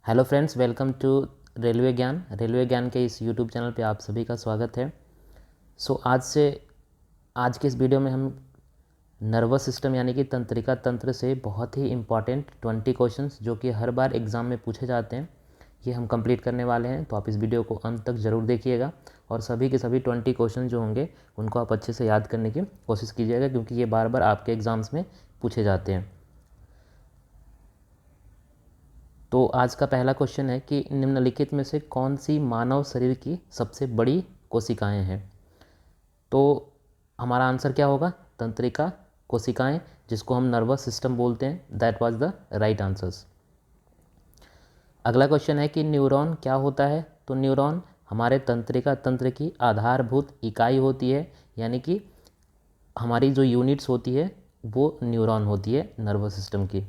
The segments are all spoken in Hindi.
Hello friends, welcome to railway Gyan के इस यूट्यूब चैनल पे आप सभी का स्वागत है। आज के इस वीडियो में हम नर्वस सिस्टम यानी कि तंत्रिका तंत्र से बहुत ही इम्पॉर्टेंट 20 क्वेश्चंस जो कि हर बार एग्ज़ाम में पूछे जाते हैं, ये हम कंप्लीट करने वाले हैं। तो आप इस वीडियो को अंत तक ज़रूर देखिएगा और सभी के सभी 20 क्वेश्चन जो होंगे उनको आप अच्छे से याद करने की कोशिश कीजिएगा, क्योंकि ये बार बार आपके एग्ज़ाम्स में पूछे जाते हैं। तो आज का पहला क्वेश्चन है कि निम्नलिखित में से कौन सी मानव शरीर की सबसे बड़ी कोशिकाएं हैं। तो हमारा आंसर क्या होगा? तंत्रिका कोशिकाएं, जिसको हम नर्वस सिस्टम बोलते हैं। That was the right answers. अगला क्वेश्चन है कि न्यूरॉन क्या होता है। तो न्यूरॉन हमारे तंत्रिका तंत्र की आधारभूत इकाई होती है, यानी कि हमारी जो यूनिट्स होती है वो न्यूरॉन होती है नर्वस सिस्टम की।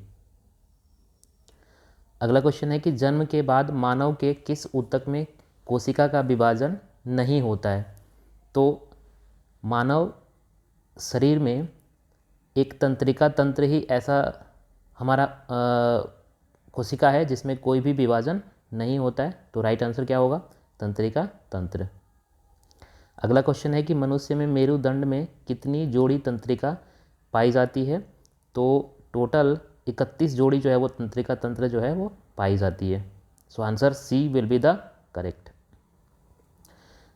अगला क्वेश्चन है कि जन्म के बाद मानव के किस ऊतक में कोशिका का विभाजन नहीं होता है। तो मानव शरीर में एक तंत्रिका तंत्र ही ऐसा हमारा कोशिका है जिसमें कोई भी विभाजन नहीं होता है। तो राइट आंसर क्या होगा? तंत्रिका तंत्र। अगला क्वेश्चन है कि मनुष्य में मेरुदंड में कितनी जोड़ी तंत्रिका पाई जाती है। तो टोटल 31 जोड़ी जो है वो तंत्रिका तंत्र जो है वो पाई जाती है। So answer C will be the correct.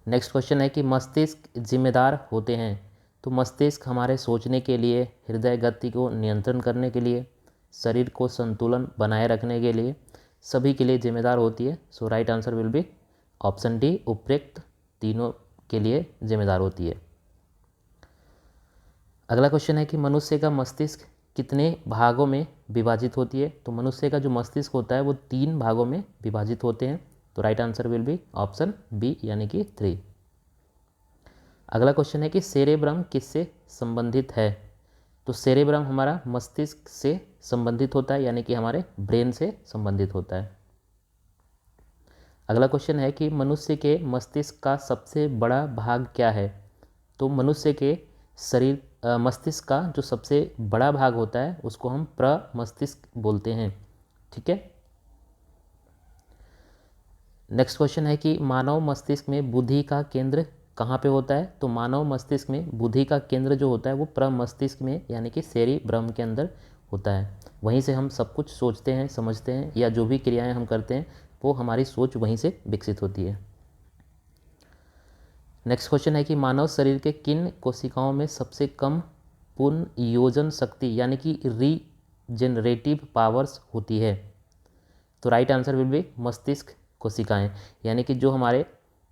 Next question है कि मस्तिष्क जिम्मेदार होते हैं। तो मस्तिष्क हमारे सोचने के लिए, हृदय गति को नियंत्रण करने के लिए, शरीर को संतुलन बनाए रखने के लिए, सभी के लिए जिम्मेदार होती है। So right answer will be option D, उपरोक्त तीनों के लिए जिम्मेदार होती है। अगला क्वेश्चन है कि मनुष्य का मस्तिष्क कितने भागों में विभाजित होती है। तो मनुष्य का जो मस्तिष्क होता है वो 3 भागों में विभाजित होते हैं। तो right answer will be option B, यानी कि 3। अगला क्वेश्चन है कि सेरेब्रम किससे संबंधित है। तो सेरेब्रम हमारा मस्तिष्क से संबंधित होता है, यानी कि हमारे ब्रेन से संबंधित होता है। अगला क्वेश्चन है कि मनुष्य के मस्तिष्क का सबसे बड़ा भाग क्या है। तो मनुष्य के शरीर मस्तिष्क का जो सबसे बड़ा भाग होता है उसको हम प्रमस्तिष्क बोलते हैं। ठीक है। नेक्स्ट क्वेश्चन है कि मानव मस्तिष्क में बुद्धि का केंद्र कहाँ पे होता है। तो मानव मस्तिष्क में बुद्धि का केंद्र जो होता है वो प्रमस्तिष्क में, यानी कि सेरिब्रम के अंदर होता है। वहीं से हम सब कुछ सोचते हैं, समझते हैं, या जो भी क्रियाएं हम करते हैं वो हमारी सोच वहीं से विकसित होती है। नेक्स्ट क्वेश्चन है कि मानव शरीर के किन कोशिकाओं में सबसे कम पुनर्योजन शक्ति, यानी कि रीजेनरेटिव पावर्स होती है। तो राइट आंसर विल बी मस्तिष्क कोशिकाएं, यानी कि जो हमारे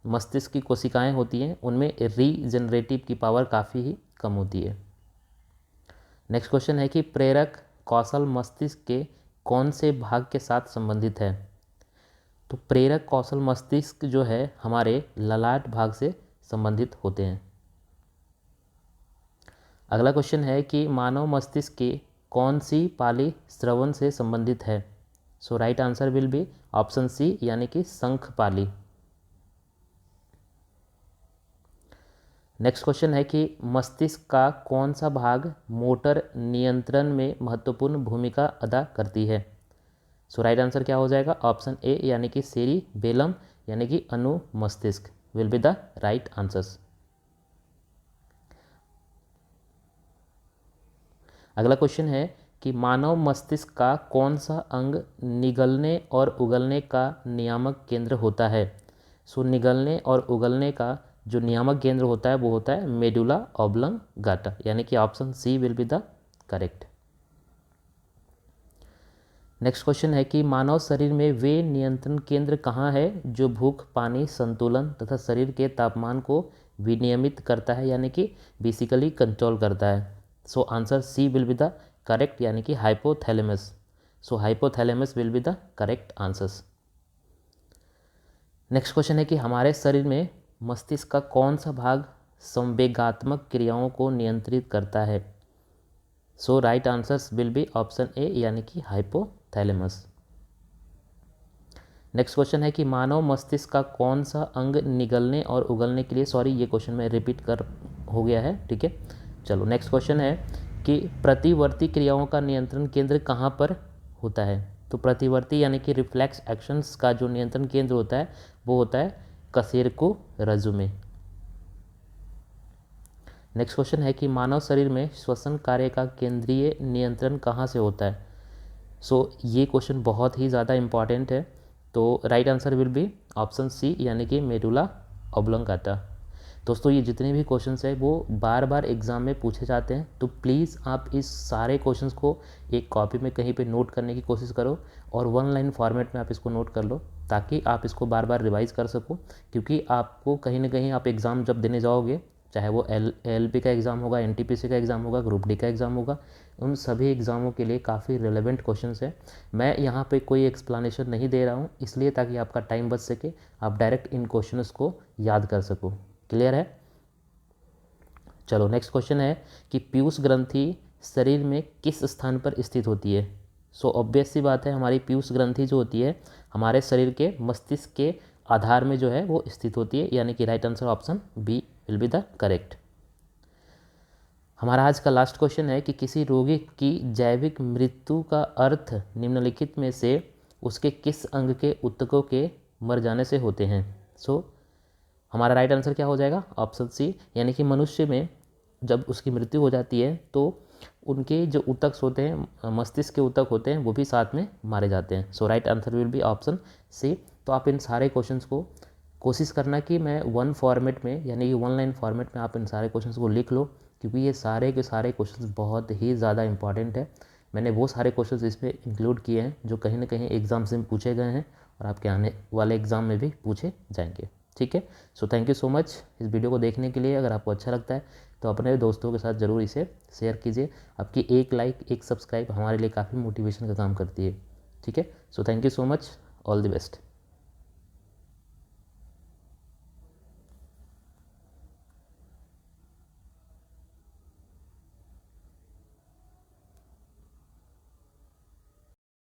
मस्तिष्क की कोशिकाएं होती हैं उनमें रीजेनरेटिव की पावर काफ़ी ही कम होती है। नेक्स्ट क्वेश्चन है कि प्रेरक कौशल मस्तिष्क के कौन से भाग के साथ संबंधित है। तो प्रेरक कौशल मस्तिष्क जो है हमारे ललाट भाग से संबंधित होते हैं। अगला क्वेश्चन है कि मानव मस्तिष्क की कौन सी पाली श्रवण से संबंधित है। So right answer will be option C, यानी कि शंख पाली। नेक्स्ट क्वेश्चन है कि मस्तिष्क का कौन सा भाग मोटर नियंत्रण में महत्वपूर्ण भूमिका अदा करती है। सो राइट आंसर क्या हो जाएगा? ऑप्शन ए, यानी कि सेरिबेलम, यानी कि अनुमस्तिष्क will be the right answers. अगला क्वेश्चन है कि मानव मस्तिष्क का कौन सा अंग निगलने और उगलने का नियामक केंद्र होता है। सो निगलने और उगलने का जो नियामक केंद्र होता है वो होता है मेडुला ऑब्लंगाटा, यानी कि option C will be the correct. Next question है कि मानव शरीर में वे नियंत्रण केंद्र कहाँ है जो भूख, पानी संतुलन तथा शरीर के तापमान को विनियमित करता है, यानी कि बेसिकली कंट्रोल करता है। So answer C will be the correct, यानी कि hypothalamus. So hypothalamus will be the correct answers. Next question है कि हमारे शरीर में मस्तिष्क का कौन सा भाग संवेगात्मक क्रियाओं को नियंत्रित करता है। So right answers will be option A, यानी कि हाइपोथैलेमस। नेक्स्ट क्वेश्चन है कि मानव मस्तिष्क का कौन सा अंग निगलने और उगलने के लिए, सॉरी ये क्वेश्चन में रिपीट कर हो गया है, ठीक है। चलो नेक्स्ट क्वेश्चन है कि प्रतिवर्ती क्रियाओं का नियंत्रण केंद्र कहाँ पर होता है। तो प्रतिवर्ती यानी कि रिफ्लेक्स एक्शंस का जो नियंत्रण केंद्र होता है वो होता है कशेरुकी रज्जु में। नेक्स्ट क्वेश्चन है कि मानव शरीर में श्वसन कार्य का केंद्रीय नियंत्रण कहाँ से होता है। ये क्वेश्चन बहुत ही ज़्यादा इंपॉर्टेंट है। तो right answer will be option C यानी कि मेडुला ऑब्लोंगाटा। दोस्तों ये जितने भी क्वेश्चंस है वो बार बार एग्ज़ाम में पूछे जाते हैं, तो प्लीज़ आप इस सारे क्वेश्चंस को एक कॉपी में कहीं पे नोट करने की कोशिश करो और 1 लाइन फॉर्मेट में आप इसको नोट कर लो ताकि आप इसको बार बार रिवाइज़ कर सको। क्योंकि आपको कहीं ना कहीं आप एग्ज़ाम जब देने जाओगे, चाहे वो LLB का एग्ज़ाम होगा, NTPC का एग्ज़ाम होगा, ग्रुप डी का एग्ज़ाम होगा, उन सभी एग्ज़ामों के लिए काफ़ी रिलेवेंट क्वेश्चंस है। मैं यहाँ पे कोई एक्सप्लेनेशन नहीं दे रहा हूँ इसलिए ताकि आपका टाइम बच सके, आप डायरेक्ट इन क्वेश्चंस को याद कर सको। क्लियर है? चलो नेक्स्ट क्वेश्चन है कि पीयूष ग्रंथि शरीर में किस स्थान पर स्थित होती है। ऑब्वियस सी बात है, हमारी पीयूष ग्रंथि जो होती है हमारे शरीर के मस्तिष्क के आधार में जो है वो स्थित होती है, यानी कि right answer option B will be the correct. हमारा आज का लास्ट क्वेश्चन है कि किसी रोगी की जैविक मृत्यु का अर्थ निम्नलिखित में से उसके किस अंग के ऊतकों के मर जाने से होते हैं। हमारा राइट आंसर क्या हो जाएगा, ऑप्शन सी, यानी कि मनुष्य में जब उसकी मृत्यु हो जाती है तो उनके जो ऊतक होते हैं, मस्तिष्क के ऊतक होते हैं, वो भी साथ में मारे जाते हैं। Right answer will be option C. तो आप इन सारे क्वेश्चंस को कोशिश करना कि मैं 1 फॉर्मेट में यानी कि 1 लाइन फॉर्मेट में आप इन सारे क्वेश्चंस को लिख लो, क्योंकि ये सारे के सारे क्वेश्चंस बहुत ही ज़्यादा इंपॉर्टेंट है। मैंने वो सारे क्वेश्चंस इसमें इंक्लूड किए हैं जो कहीं ना कहीं एग्जाम्स में पूछे गए हैं और आपके आने वाले एग्ज़ाम में भी पूछे जाएंगे। ठीक है, थैंक यू सो मच इस वीडियो को देखने के लिए। अगर आपको अच्छा लगता है तो अपने दोस्तों के साथ ज़रूर इसे शेयर कीजिए। आपकी एक लाइक, एक सब्सक्राइब हमारे लिए काफ़ी मोटिवेशन का काम करती है। ठीक है, thank you so much, all the best.